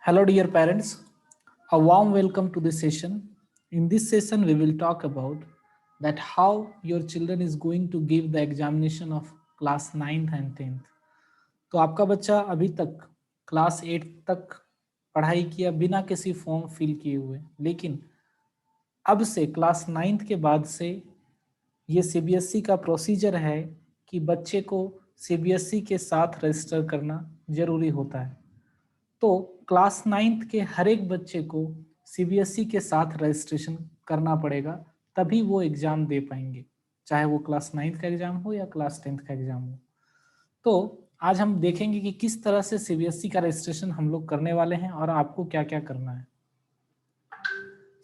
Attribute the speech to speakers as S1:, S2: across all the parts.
S1: Hello dear parents, a warm welcome to this session. In this session we will talk about that how your children is going to give the examination of class 9th and 10th. तो आपका बच्चा अभी तक class 8 तक पढ़ाई किया बिना किसी फॉर्म फिल किए हुए, लेकिन अब से क्लास 9th के बाद से ये सीबीएसई का प्रोसीजर है कि बच्चे को सीबीएसई के साथ रजिस्टर करना जरूरी होता है। तो क्लास 9th के हर एक बच्चे को सीबीएसई के साथ रजिस्ट्रेशन करना पड़ेगा, तभी वो एग्जाम दे पाएंगे, चाहे वो क्लास 9th का एग्जाम हो या क्लास 10th का एग्जाम हो। तो आज हम देखेंगे कि किस तरह से सीबीएसई का रजिस्ट्रेशन हम लोग करने वाले हैं और आपको क्या क्या करना है।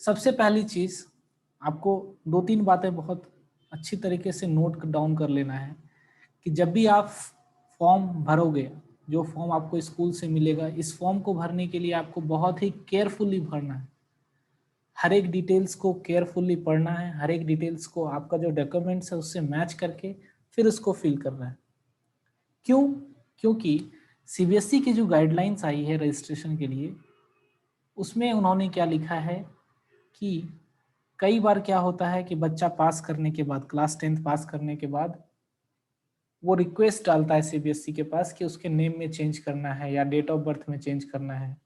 S1: सबसे पहली चीज, आपको दो तीन बातें बहुत अच्छी तरीके से नोट डाउन कर लेना है कि जब भी आप फॉर्म भरोगे, जो फॉर्म आपको स्कूल से मिलेगा, इस फॉर्म को भरने के लिए आपको बहुत ही केयरफुली भरना है। हर एक डिटेल्स को केयरफुली पढ़ना है, हर एक डिटेल्स को आपका जो डॉक्यूमेंट्स है उससे मैच करके फिर उसको फिल करना है। क्यों? क्योंकि सीबीएसई की जो गाइडलाइंस आई है रजिस्ट्रेशन के लिए, उसमें उन्होंने क्या लिखा है कि कई बार क्या होता है कि बच्चा पास करने के बाद, क्लास 10th पास करने के बाद वो रिक्वेस्ट डालता है सीबीएसई के पास कि उसके नेम में चेंज करना है या डेट ऑफ बर्थ में चेंज करना है।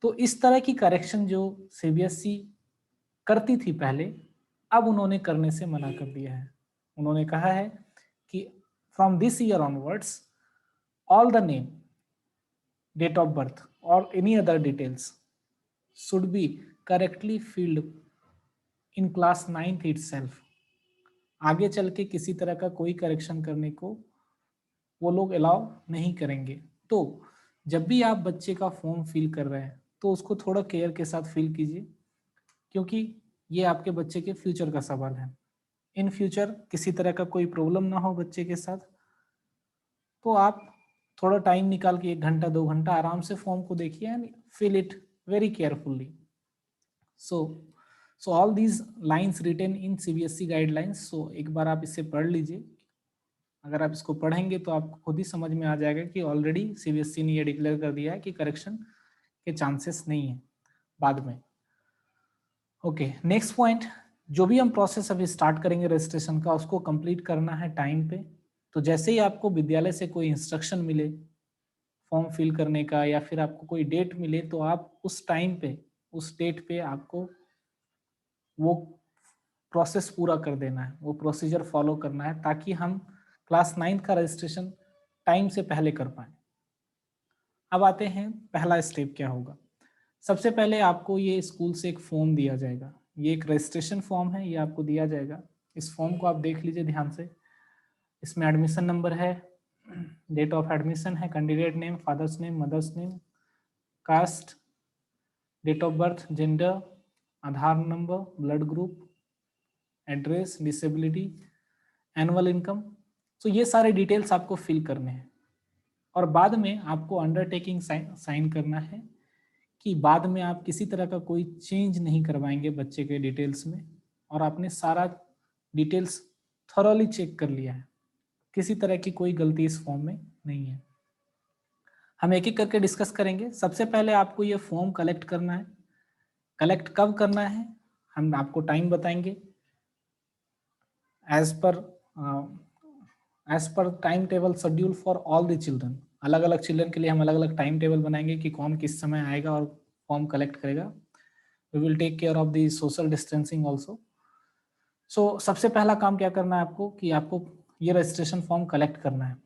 S1: तो इस तरह की करेक्शन जो सीबीएसई करती थी पहले, अब उन्होंने करने से मना कर दिया है। उन्होंने कहा है कि from this year onwards all the name, date of birth और any other details should be correctly filled in class 9th itself. आगे चल के किसी तरह का कोई करेक्शन करने को वो लोग अलाउ नहीं करेंगे। तो जब भी आप बच्चे का फॉर्म फिल कर रहे हैं तो उसको थोड़ा केयर के साथ फिल कीजिए, क्योंकि ये आपके बच्चे के फ्यूचर का सवाल है। इन फ्यूचर किसी तरह का कोई प्रॉब्लम ना हो बच्चे के साथ, तो आप थोड़ा टाइम निकाल के 1 घंटा 2 घंटा आराम से फॉर्म को देखिए and fill it very carefully. So all these lines written in CBSE guidelines, so एक बार आप इसे पढ़ लीजिए। अगर आप इसको पढ़ेंगे तो आपको खुद ही समझ में आ जाएगा कि ऑलरेडी सीबीएसई ने ये डिक्लेयर कर दिया है कि करेक्शन के चांसेस नहीं है बाद में। ओके, नेक्स्ट पॉइंट, जो भी हम प्रोसेस अभी स्टार्ट करेंगे रजिस्ट्रेशन का, उसको कंप्लीट करना है टाइम पे। तो जैसे ही आपको विद्यालय से कोई इंस्ट्रक्शन मिले फॉर्म फिल करने का या फिर आपको कोई डेट मिले, तो आप उस टाइम पे, उस डेट पे आपको वो प्रोसेस पूरा कर देना है, वो प्रोसीजर फॉलो करना है, ताकि हम क्लास 9th का रजिस्ट्रेशन टाइम से पहले कर पाए। अब आते हैं पहला स्टेप क्या होगा। सबसे पहले आपको ये स्कूल से एक फॉर्म दिया जाएगा, ये एक रजिस्ट्रेशन फॉर्म है, ये आपको दिया जाएगा। इस फॉर्म को आप देख लीजिए ध्यान से। इसमें एडमिशन नंबर है, डेट ऑफ एडमिशन है, candidate name, father's name, mother's name, caste, date of birth, gender, Aadhaar number, blood group, address, disability, annual income. तो ये सारे डिटेल्स आपको फिल करने हैं और बाद में आपको अंडरटेकिंग साइन करना है कि बाद में आप किसी तरह का कोई चेंज नहीं करवाएंगे बच्चे के डिटेल्स में, और आपने सारा डिटेल्स थॉरोली चेक कर लिया है, किसी तरह की कोई गलती इस फॉर्म में नहीं है। हम एक एक करके डिस्कस करेंगे। सबसे पहले आपको ये फॉर्म कलेक्ट करना है। कलेक्ट कब करना है हम आपको टाइम बताएंगे। As per time table schedule for all the children, अलग अलग चिल्ड्रन के लिए हम अलग अलग टाइम टेबल बनाएंगे कि कौन किस समय आएगा और फॉर्म कलेक्ट करेगा। We will take care of the social distancing also. So सबसे पहला काम क्या करना है आपको कि आपको ये रजिस्ट्रेशन फॉर्म कलेक्ट करना है।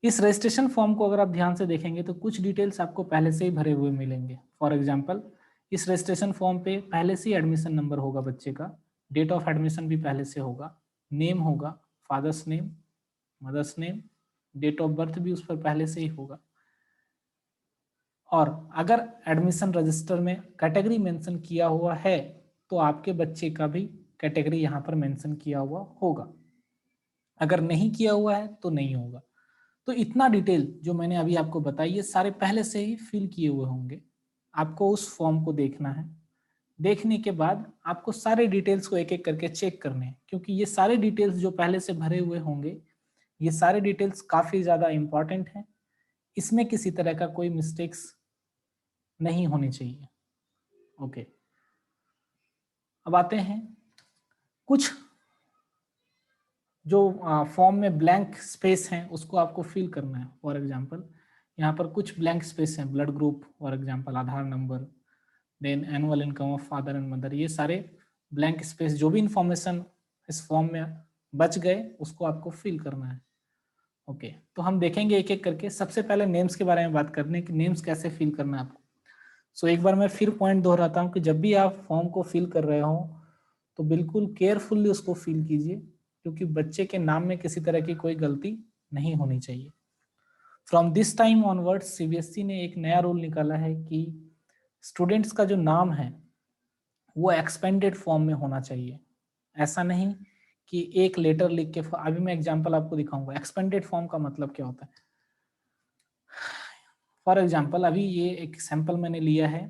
S1: इस रजिस्ट्रेशन फॉर्म को अगर आप ध्यान से देखेंगे तो कुछ डिटेल्स आपको पहले से ही भरे हुए मिलेंगे। फॉर एग्जाम्पल, इस रजिस्ट्रेशन फॉर्म पे पहले से ही एडमिशन नंबर होगा बच्चे का, डेट ऑफ एडमिशन भी पहले से होगा, नेम होगा, father's name, mother's name, date of birth भी उस पर पहले से ही होगा। और अगर एडमिशन रजिस्टर में कैटेगरी मेंशन किया हुआ है तो आपके बच्चे का भी कैटेगरी यहाँ पर मेंशन किया हुआ होगा। अगर नहीं किया हुआ है तो नहीं होगा। तो इतना डिटेल जो मैंने अभी आपको बताई, ये सारे पहले से ही फिल किए हुए होंगे। आपको उस फॉर्म को देखना है। देखने के बाद आपको सारे डिटेल्स को एक एक करके चेक करने हैं, क्योंकि ये सारे डिटेल्स जो पहले से भरे हुए होंगे, ये सारे डिटेल्स काफ़ी ज़्यादा इम्पॉर्टेंट हैं। इसमें किसी तरह का कोई मिस्टेक्स नहीं होनी चाहिए। ओके, अब आते हैं कुछ जो फॉर्म में ब्लैंक स्पेस हैं उसको आपको फिल करना है। फॉर एग्जांपल यहाँ पर कुछ ब्लैंक स्पेस हैं, blood group for example, Aadhaar number, then annual income of father and mother, ये सारे ब्लैंक स्पेस जो भी इंफॉर्मेशन इस फॉर्म में बच गए उसको आपको फिल करना है। ओके, तो हम देखेंगे एक एक करके। सबसे पहले नेम्स के बारे में बात करने कि नेम्स कैसे फिल करना है आपको। सो एक बार मैं फिर पॉइंट दोहराता हूँ कि जब भी आप फॉर्म को फिल कर रहे हो तो बिल्कुल केयरफुल्ली उसको फिल कीजिए, क्योंकि बच्चे के नाम में किसी तरह की कोई गलती नहीं होनी चाहिए। From this time onwards CBSE ने एक नया रूल निकाला है कि स्टूडेंट्स का जो नाम है वो एक्सपेंडेड फॉर्म में होना चाहिए। ऐसा नहीं कि एक लेटर लिख के, अभी मैं एग्जांपल आपको दिखाऊंगा एक्सपेंडेड फॉर्म का मतलब क्या होता है। फॉर एग्जांपल अभी ये एक सैंपल मैंने लिया है,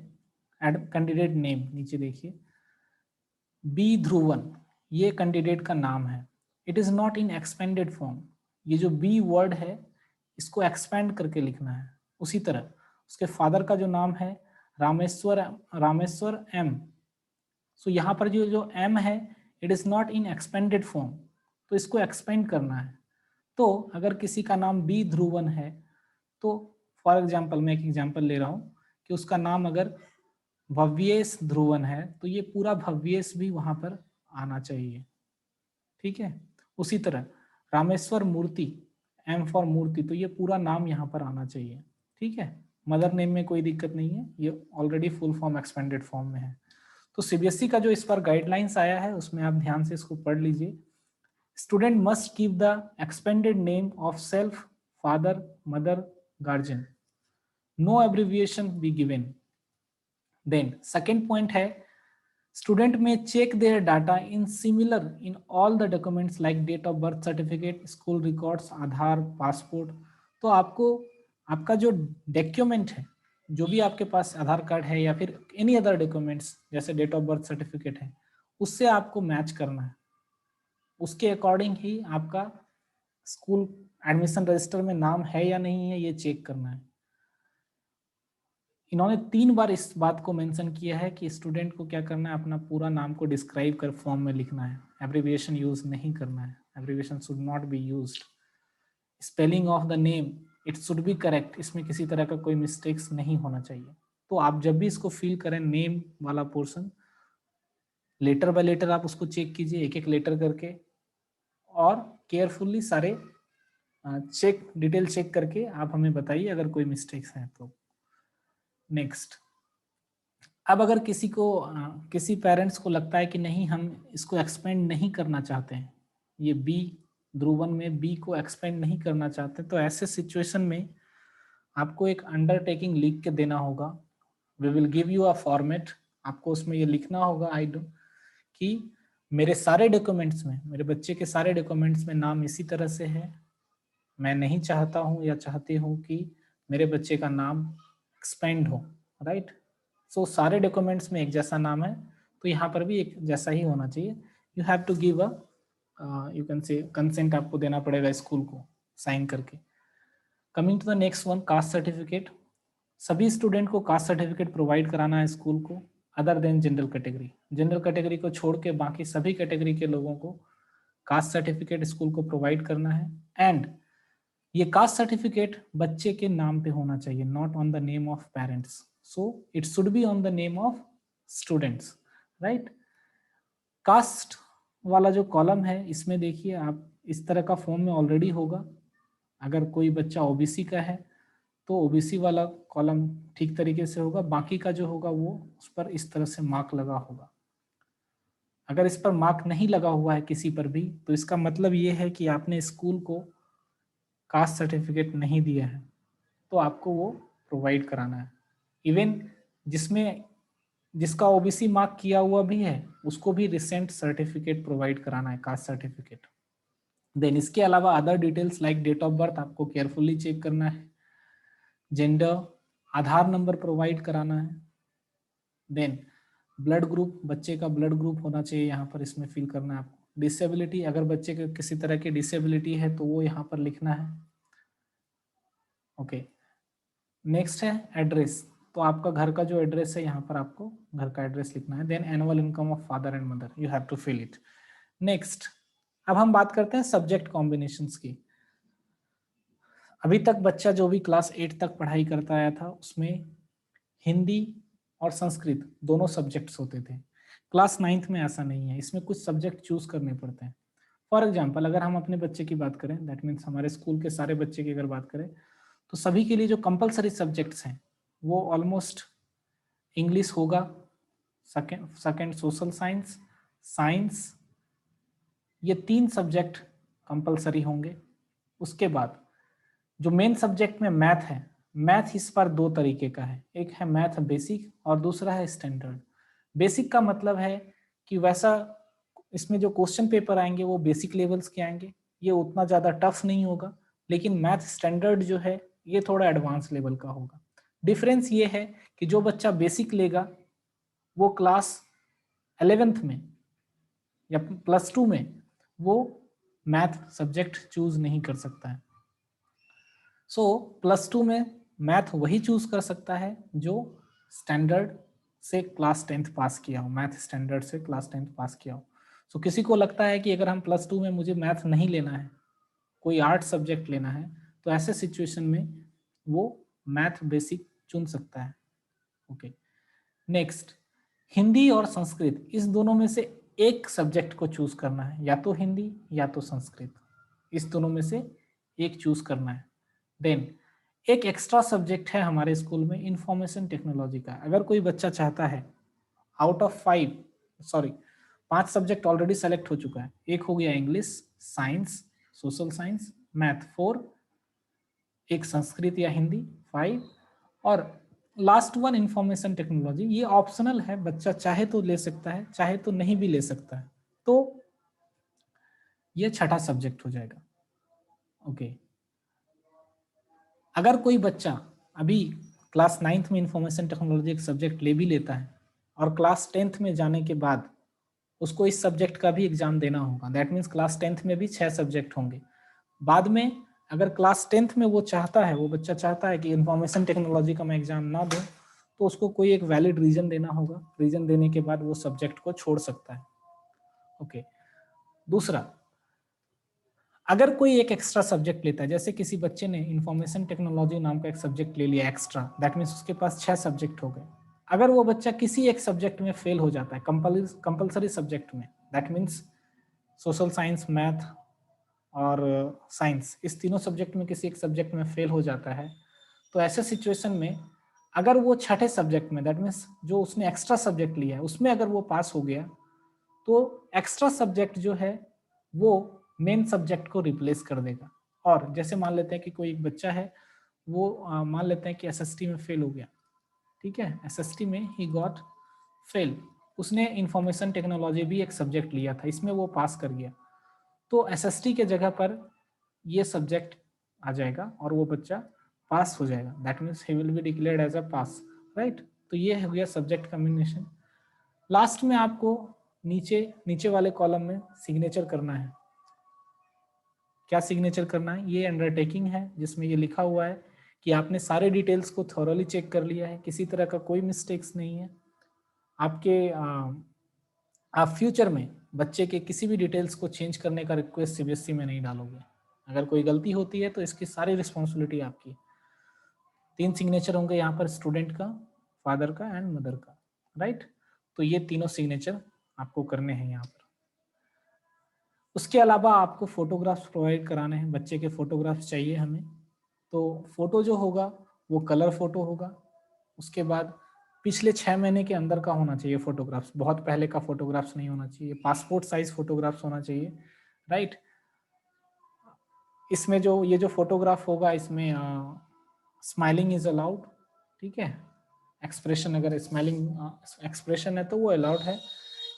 S1: कैंडिडेट नेम, नीचे देखिए बी ध्रुवन, ये कैंडिडेट का नाम है। It is not in expanded form. ये जो बी वर्ड है इसको एक्सपेंड करके लिखना है। उसी तरह उसके फादर का जो नाम है रामेश्वर, रामेश्वर एम, सो यहाँ पर जो जो एम है it is not in expanded form, तो इसको एक्सपेंड करना है। तो अगर किसी का नाम बी ध्रुवन है तो फॉर एग्जाम्पल मैं एक एग्जाम्पल ले रहा हूँ कि उसका नाम अगर भव्येश ध्रुवन है तो ये पूरा भव्येश भी वहां पर आना चाहिए। ठीक है, उसी तरह रामेश्वर मूर्ति, एम फॉर मूर्ति, तो ये पूरा नाम यहाँ पर आना चाहिए। ठीक है, मदर नेम में कोई दिक्कत नहीं है, ये already full form expanded form में है। तो सीबीएसई का जो इस पर गाइडलाइंस आया है उसमें आप ध्यान से इसको पढ़ लीजिए। Student must keep the expanded name of self, father, mother, guardian, no abbreviation be given. Then second point है स्टूडेंट में check their data in similar in all the documents like date of birth certificate, school records, Aadhaar, passport. तो आपको आपका जो document है, जो भी आपके पास आधार कार्ड है या फिर एनी अदर डॉक्यूमेंट्स जैसे डेट ऑफ बर्थ सर्टिफिकेट है, उससे आपको मैच करना है। उसके अकॉर्डिंग ही आपका स्कूल एडमिशन रजिस्टर में नाम है या नहीं है ये चेक करना है। इन्होंने 3 बार इस बात को मेंशन किया है कि स्टूडेंट को क्या करना है, अपना पूरा नाम को डिस्क्राइब कर फॉर्म में लिखना है, एब्रिविएशन यूज नहीं करना है, abbreviation should not be used. Spelling of the name it should B correct, इसमें किसी तरह का कोई मिस्टेक्स नहीं होना चाहिए। तो आप जब भी इसको फिल करें नेम वाला पोर्शन, लेटर बाय लेटर आप उसको चेक कीजिए, एक एक लेटर करके, और केयरफुली सारे चेक डिटेल चेक करके आप हमें बताइए अगर कोई मिस्टेक्स हैं तो। नेक्स्ट, अब अगर किसी को किसी पेरेंट्स को लगता है कि नहीं हम इसको एक्सपेंड नहीं करना चाहते हैं, ये बी ध्रुवन में बी को एक्सपेंड नहीं करना चाहते, तो ऐसे सिचुएशन में आपको एक अंडरटेकिंग लिख के देना होगा। We will give you a format, आपको उसमें ये लिखना होगा आई डू कि मेरे सारे डॉक्यूमेंट्स में, मेरे बच्चे के सारे डॉक्यूमेंट्स में नाम इसी तरह से है, मैं नहीं चाहता हूँ या चाहती हूँ कि मेरे बच्चे का नाम एक्सपेंड हो, राइट। सो सारे डॉक्यूमेंट्स में एक जैसा नाम है तो यहाँ पर भी एक जैसा ही होना चाहिए। You have to give a you can say consent, आपको देना पड़ेगा स्कूल को साइन करके। Coming to the next one, caste certificate. सभी स्टूडेंट को कास्ट सर्टिफिकेट प्रोवाइड कराना है स्कूल को, other than general category. General category को छोड़ के बाकी सभी कैटेगरी के लोगों को कास्ट सर्टिफिकेट स्कूल को प्रोवाइड करना है। एंड ये कास्ट सर्टिफिकेट बच्चे के नाम पे होना चाहिए, not on the name of parents, so it should be on the name of students, right. Caste वाला जो कॉलम है इसमें देखिए आप इस तरह का फॉर्म में ऑलरेडी होगा। अगर कोई बच्चा ओबीसी का है तो ओबीसी वाला कॉलम ठीक तरीके से होगा, बाकी का जो होगा वो उस पर इस तरह से मार्क लगा होगा। अगर इस पर मार्क नहीं लगा हुआ है किसी पर भी तो इसका मतलब ये है कि आपने स्कूल को कास्ट सर्टिफिकेट नहीं दिया है, तो आपको वो प्रोवाइड कराना है। इवन जिसमें जिसका ओबीसी मार्क किया हुआ भी है उसको भी रिसेंट सर्टिफिकेट प्रोवाइड कराना है, कास्ट सर्टिफिकेट। देन इसके अलावा other details like date of birth आपको केयरफुली चेक करना है, जेंडर, आधार नंबर प्रोवाइड कराना है। देन ब्लड ग्रुप, बच्चे का ब्लड ग्रुप होना चाहिए यहाँ पर, इसमें फिल करना है आपको। डिसेबिलिटी, अगर बच्चे के किसी तरह की डिसेबिलिटी है तो वो यहाँ पर लिखना है। ओके, नेक्स्ट है एड्रेस। तो आपका घर का जो एड्रेस है यहाँ पर आपको घर का एड्रेस लिखना है। Then annual income of father and mother, you have to fill it. Next, अब हम बात करते हैं सब्जेक्ट कॉम्बिनेशंस की। अभी तक बच्चा जो भी क्लास 8 तक पढ़ाई करता आया था उसमें हिंदी और संस्कृत दोनों सब्जेक्ट्स होते थे। क्लास 9th में ऐसा नहीं है, इसमें कुछ सब्जेक्ट चूज करने पड़ते हैं। फॉर एग्जाम्पल, अगर हम अपने बच्चे की बात करें, दैट मीन्स हमारे स्कूल के सारे बच्चे की अगर बात करें, तो सभी के लिए जो कंपलसरी सब्जेक्ट्स हैं वो ऑलमोस्ट इंग्लिश होगा, सेकेंड सोशल साइंस, साइंस, ये 3 सब्जेक्ट कंपलसरी होंगे। उसके बाद जो मेन सब्जेक्ट में मैथ है, मैथ इस बार 2 तरीके का है, एक है मैथ बेसिक और दूसरा है स्टैंडर्ड। बेसिक का मतलब है कि वैसा इसमें जो क्वेश्चन पेपर आएंगे वो बेसिक लेवल्स के आएंगे, ये उतना ज़्यादा टफ नहीं होगा। लेकिन मैथ स्टैंडर्ड जो है ये थोड़ा एडवांस लेवल का होगा। डिफरेंस ये है कि जो बच्चा बेसिक लेगा वो क्लास 11th में या +2 में वो मैथ सब्जेक्ट चूज नहीं कर सकता है। सो +2 में मैथ वही चूज कर सकता है जो स्टैंडर्ड से क्लास 10th पास किया हो, मैथ स्टैंडर्ड से क्लास 10th पास किया हो। सो किसी को लगता है कि अगर हम +2 में मुझे मैथ नहीं लेना है, कोई आर्ट सब्जेक्ट लेना है, तो ऐसे सिचुएशन में वो मैथ बेसिक चुन सकता है। ओके, नेक्स्ट, हिंदी और संस्कृत इस दोनों में से एक सब्जेक्ट को चूज करना है, या तो हिंदी या तो संस्कृत, इस दोनों में से एक चूज करना है। देन एक एक्स्ट्रा सब्जेक्ट है हमारे स्कूल में इंफॉर्मेशन टेक्नोलॉजी का। अगर कोई बच्चा चाहता है, out of 5 subject already select हो चुका है, एक हो गया English, science, social science, math 4, एक संस्कृत या हिंदी 5, और लास्ट वन इंफॉर्मेशन टेक्नोलॉजी। ये ऑप्शनल है, बच्चा चाहे तो ले सकता है, चाहे तो नहीं भी ले सकता है। तो ये छठा सब्जेक्ट हो जाएगा। ओके, अगर कोई बच्चा अभी क्लास 9th में इंफॉर्मेशन टेक्नोलॉजी एक सब्जेक्ट ले भी लेता है और क्लास 10th में जाने के बाद उसको इस सब्जेक्ट का भी एग्जाम देना होगा, दैट मीन्स क्लास 10th में भी 6 सब्जेक्ट होंगे। बाद में अगर क्लास 10th में वो चाहता है, वो बच्चा चाहता है कि इंफॉर्मेशन टेक्नोलॉजी का मैं एग्जाम ना दूं, तो उसको कोई एक वैलिड रीजन देना होगा, रीजन देने के बाद वो सब्जेक्ट को छोड़ सकता है। ओके, दूसरा, अगर कोई एक एक्स्ट्रा सब्जेक्ट लेता है, जैसे किसी बच्चे ने इंफॉर्मेशन टेक्नोलॉजी नाम का एक सब्जेक्ट ले लिया एक्स्ट्रा, दैट मीन्स उसके पास 6 सब्जेक्ट हो गए। अगर वो बच्चा किसी एक सब्जेक्ट में फेल हो जाता है, कंपलसरी सब्जेक्ट में, that means social science, math और साइंस, इस तीनों सब्जेक्ट में किसी एक सब्जेक्ट में फेल हो जाता है, तो ऐसे सिचुएशन में अगर वो छठे सब्जेक्ट में, दैट मीन्स जो उसने एक्स्ट्रा सब्जेक्ट लिया है उसमें अगर वो पास हो गया, तो एक्स्ट्रा सब्जेक्ट जो है वो मेन सब्जेक्ट को रिप्लेस कर देगा। और जैसे मान लेते हैं कि कोई एक बच्चा है, वो मान लेते हैं कि एसएसटी में फेल हो गया, ठीक है, एसएसटी में ही गॉट फेल, उसने इंफॉर्मेशन टेक्नोलॉजी भी एक सब्जेक्ट लिया था, इसमें वो पास कर गया, तो एसएसटी के जगह पर ये सब्जेक्ट आ जाएगा और वो बच्चा पास हो जाएगा, that means he will be declared as a pass, right. तो ये हो गया सब्जेक्ट कॉम्बिनेशन। लास्ट में आपको नीचे नीचे वाले कॉलम में सिग्नेचर करना है। क्या सिग्नेचर करना है? ये अंडरटेकिंग है जिसमें ये लिखा हुआ है कि आपने सारे डिटेल्स को थॉरोली चेक कर लिया है, किसी तरह का कोई मिस्टेक्स नहीं है आपके। आप फ्यूचर में बच्चे के किसी भी डिटेल्स को चेंज करने का रिक्वेस्ट सीबीएसई में नहीं डालोगे। अगर कोई गलती होती है तो इसकी सारी रिस्पॉन्सिबिलिटी आपकी। 3 सिग्नेचर होंगे यहाँ पर, स्टूडेंट का, फादर का एंड मदर का, राइट। तो ये तीनों सिग्नेचर आपको करने हैं यहाँ पर। उसके अलावा आपको फोटोग्राफ्स प्रोवाइड कराने हैं, बच्चे के फोटोग्राफ्स चाहिए हमें। तो फोटो जो होगा वो कलर फोटो होगा। उसके बाद पिछले 6 महीने के अंदर का होना चाहिए फोटोग्राफ्स, बहुत पहले का फोटोग्राफ्स नहीं होना चाहिए। पासपोर्ट साइज फोटोग्राफ्स होना चाहिए, राइट। इसमें जो ये जो फोटोग्राफ होगा इसमें स्माइलिंग इज अलाउड, ठीक है। एक्सप्रेशन, अगर स्माइलिंग एक्सप्रेशन है तो वो अलाउड है।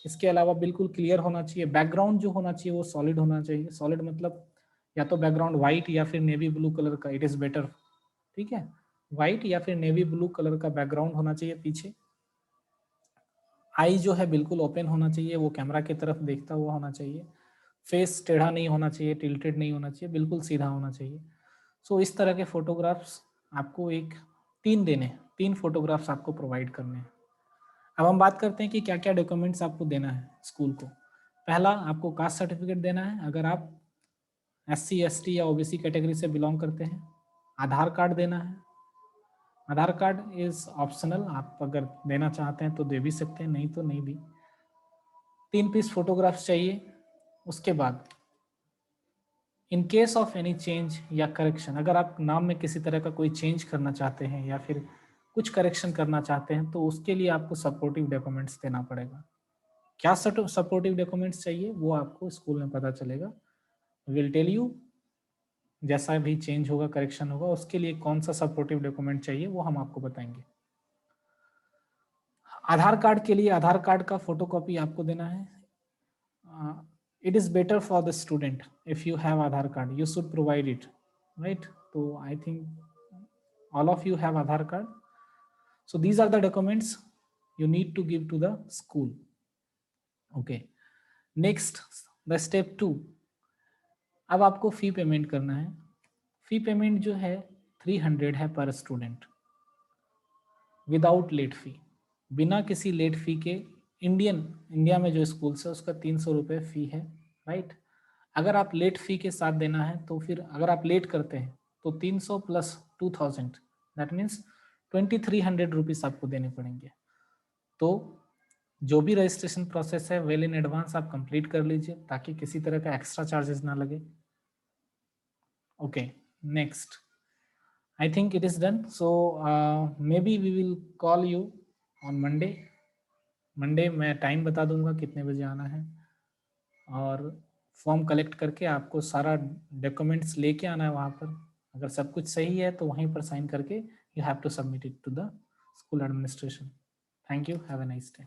S1: इसके अलावा बिल्कुल क्लियर होना चाहिए। बैकग्राउंड जो होना चाहिए वो सॉलिड होना चाहिए। सॉलिड मतलब या तो बैकग्राउंड व्हाइट या फिर नेवी ब्लू कलर का, इट इज बेटर, ठीक है। व्हाइट या फिर नेवी ब्लू कलर का बैकग्राउंड होना चाहिए पीछे। आई जो है बिल्कुल ओपन होना चाहिए, वो कैमरा की तरफ देखता हुआ होना चाहिए। फेस टेढ़ा नहीं होना चाहिए, टिल्टेड नहीं होना चाहिए, बिल्कुल सीधा होना चाहिए। सो इस तरह के फोटोग्राफ्स आपको 3 देने हैं। 3 फोटोग्राफ्स आपको प्रोवाइड करने हैं। अब हम बात करते हैं कि क्या क्या डॉक्यूमेंट्स आपको देना है स्कूल को। पहला, आपको कास्ट सर्टिफिकेट देना है अगर आप SC ST या OBC कैटेगरी से बिलोंग करते हैं। आधार कार्ड देना है। आधार कार्ड इज ऑप्शनल, आप अगर देना चाहते हैं तो दे भी सकते हैं, नहीं तो नहीं भी। 3 पीस फोटोग्राफ्स चाहिए। उसके बाद in case of any change या करेक्शन, अगर आप नाम में किसी तरह का कोई चेंज करना चाहते हैं या फिर कुछ करेक्शन करना चाहते हैं तो उसके लिए आपको सपोर्टिव डॉक्यूमेंट्स देना पड़ेगा। क्या सपोर्टिव डॉक्यूमेंट्स चाहिए वो आपको स्कूल में पता चलेगा, विल टेल यू। जैसा भी चेंज होगा, करेक्शन होगा, उसके लिए कौन सा सपोर्टिव डॉक्यूमेंट चाहिए वो हम आपको बताएंगे। आधार कार्ड के लिए आधार कार्ड का फोटोकॉपी आपको देना है। It is better for the student if you have Aadhaar card, you should provide it, right? So I think all of you have Aadhaar card. So these are the documents you need to give to the school. Okay. Next, the step 2. अब आपको fee payment करना है। Fee payment जो है 300 है पर student, without late fee, बिना किसी लेट फी के। इंडिया में जो स्कूल है उसका 300 रुपये फी है, राइट। अगर आप लेट फी के साथ देना है तो फिर अगर आप लेट करते हैं तो 300 प्लस 2000, दैट मीन्स 2300 रुपीज़ आपको देने पड़ेंगे। तो जो भी रजिस्ट्रेशन प्रोसेस है वेल इन एडवांस आप कंप्लीट कर लीजिए ताकि किसी तरह का एक्स्ट्रा चार्जेस ना लगे। Okay, next, I think it is done. So maybe we will call you on Monday. Monday मैं टाइम बता दूंगा कितने बजे आना है, और फॉर्म कलेक्ट करके आपको सारा डॉक्यूमेंट्स लेके आना है वहाँ पर। अगर सब कुछ सही है तो वहीं पर साइन करके you have to submit it to the school administration. Thank you, have a nice day.